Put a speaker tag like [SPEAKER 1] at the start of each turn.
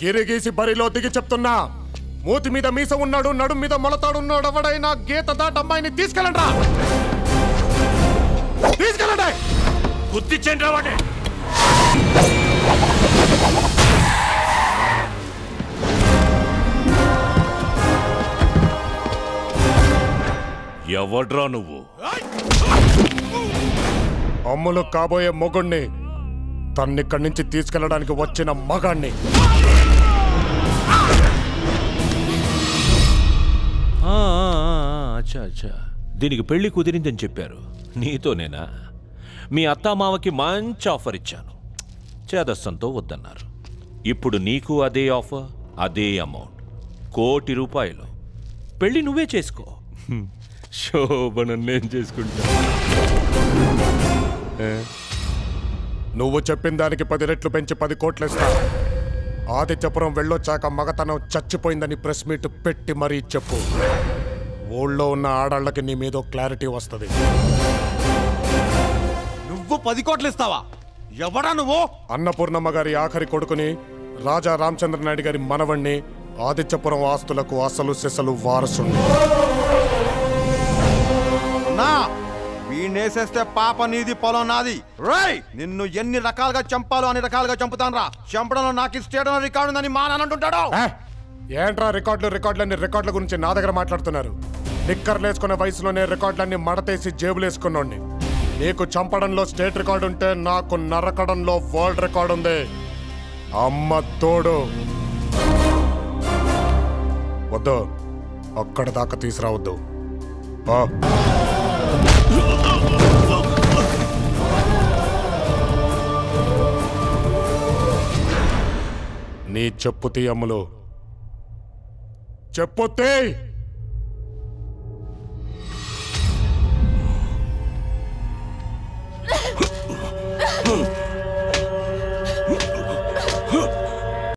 [SPEAKER 1] గిరిగీసి బరిలో దిగి చెప్తున్నా, మూతి మీద మీస ఉన్నాడు, నడుం మీద మొలతాడున్నాడు ఎవడైనా గీత దాటి అమ్మాయిని తీసుకెళ్ళండి. తీసుకెళ్ళండి.
[SPEAKER 2] గుర్తించండి రావండి. ఎవడ్రా నువ్వు?
[SPEAKER 1] అమ్ములు కాబోయే మొగుణ్ణి, తన్నిక్కడి నుంచి తీసుకెళ్ళడానికి వచ్చిన మగాణ్ణి.
[SPEAKER 2] అచ్చా అచ్చా, దీనికి పెళ్లి కుదిరిందని చెప్పారు. నీతోనేనా? మీ అత్తామావకి మంచి ఆఫర్ ఇచ్చాను, చేదస్సంతో వద్దన్నారు. ఇప్పుడు నీకు అదే ఆఫర్, అదే అమౌంట్, ₹1 కోటి. పెళ్లి నువ్వే చేసుకో, శోభనం నేను చేసుకుంటా.
[SPEAKER 1] నువ్వు చెప్పిన దానికి 10 రెట్లు పెంచి 10 కోట్లు ఇస్తా. ఆదిత్యపురం వెళ్ళొచ్చాక మగతనం చచ్చిపోయిందని ప్రెస్ మీట్ పెట్టి మరీ చెప్పు. ఊళ్ళో ఉన్న ఆడాళ్ళకి నీ మీద క్లారిటీ వస్తుంది.
[SPEAKER 3] నువ్వు 10 కోట్లు ఇస్తావా? ఎవడా నువ్వు?
[SPEAKER 1] అన్నపూర్ణమ్మ గారి ఆఖరి కొడుకుని, రాజా రామచంద్రనాయుడు గారి మనవణ్ణి, ఆదిత్యపురం ఆస్తులకు అసలు సెసలు వారసుని.
[SPEAKER 3] వీణేసేస్తే పాప నీది, పొలం నాది. రేయ్, నిన్ను ఎన్ని రకాలుగా చంపాలో అన్ని రకాలుగా చంపుతాను రా. చంపడంలో నాకు స్టేట్ రికార్డు ఉందని మా నాన్న అంటుంటాడు.
[SPEAKER 1] ఏంట్రా రికార్డులన్నీ రికార్డుల గురించి నా దగ్గర మాట్లాడుతున్నారు? నిక్కర్లేసుకునే వయసులోనే రికార్డులన్నీ మడతేసి జేబులేసుకున్నోడిని. నీకు చంపడంలో స్టేట్ రికార్డు ఉంటే నాకు నరకడంలో వరల్డ్ రికార్డు ఉంది. అమ్మ తోడు. వద్దు, అక్కడ దాకా తీసుకురావద్దు. నీ చెప్పుతీ అమ్ములు, చెప్పుతీ.